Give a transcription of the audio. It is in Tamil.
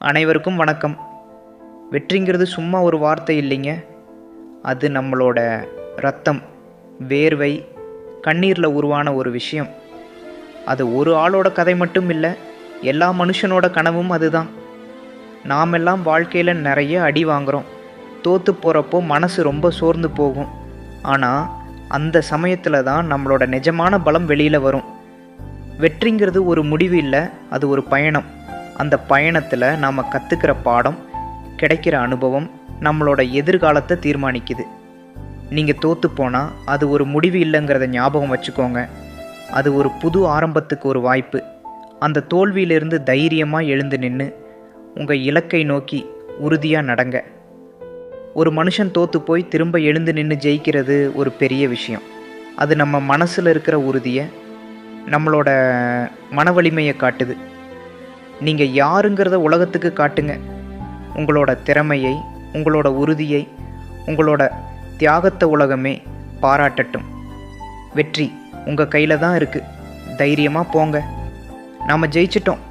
அனைவருக்கும் வணக்கம். வெற்றிங்கிறது சும்மா ஒரு வார்த்தை இல்லைங்க. அது நம்மளோட ரத்தம், வேர்வை, கண்ணீரில் உருவான ஒரு விஷயம். அது ஒரு ஆளோட கதை மட்டும் இல்லை, எல்லா மனுஷனோட கனவும் அதுதான். நாமெல்லாம் வாழ்க்கையில் நிறைய அடி வாங்குகிறோம். தோற்று போகிறப்போ மனசு ரொம்ப சோர்ந்து போகும். ஆனால் அந்த சமயத்தில் தான் நம்மளோட நிஜமான பலம் வெளியில் வரும். வெற்றிங்கிறது ஒரு முடிவு இல்லை, அது ஒரு பயணம். அந்த பயணத்தில் நாம் கற்றுக்கிற பாடம், கிடைக்கிற அனுபவம் நம்மளோட எதிர்காலத்தை தீர்மானிக்குது. நீங்கள் தோற்று போனால் அது ஒரு முடிவு இல்லைங்கிறத ஞாபகம் வச்சுக்கோங்க. அது ஒரு புது ஆரம்பத்துக்கு ஒரு வாய்ப்பு. அந்த தோல்வியிலிருந்து தைரியமாக எழுந்து நின்று உங்கள் இலக்கை நோக்கி உறுதியாக நடங்க. ஒரு மனுஷன் தோற்று போய் திரும்ப எழுந்து நின்று ஜெயிக்கிறது ஒரு பெரிய விஷயம். அது நம்ம மனசில் இருக்கிற உறுதியை, நம்மளோட மன வலிமையை காட்டுது. நீங்கள் யாருங்கிறத உலகத்துக்கு காட்டுங்க. உங்களோட திறமையை, உங்களோட உறுதியை, உங்களோட தியாகத்தை உலகமே பாராட்டட்டும். வெற்றி உங்கள் கையில் தான் இருக்குது. தைரியமாக போங்க. நாம் ஜெயிச்சிட்டோம்.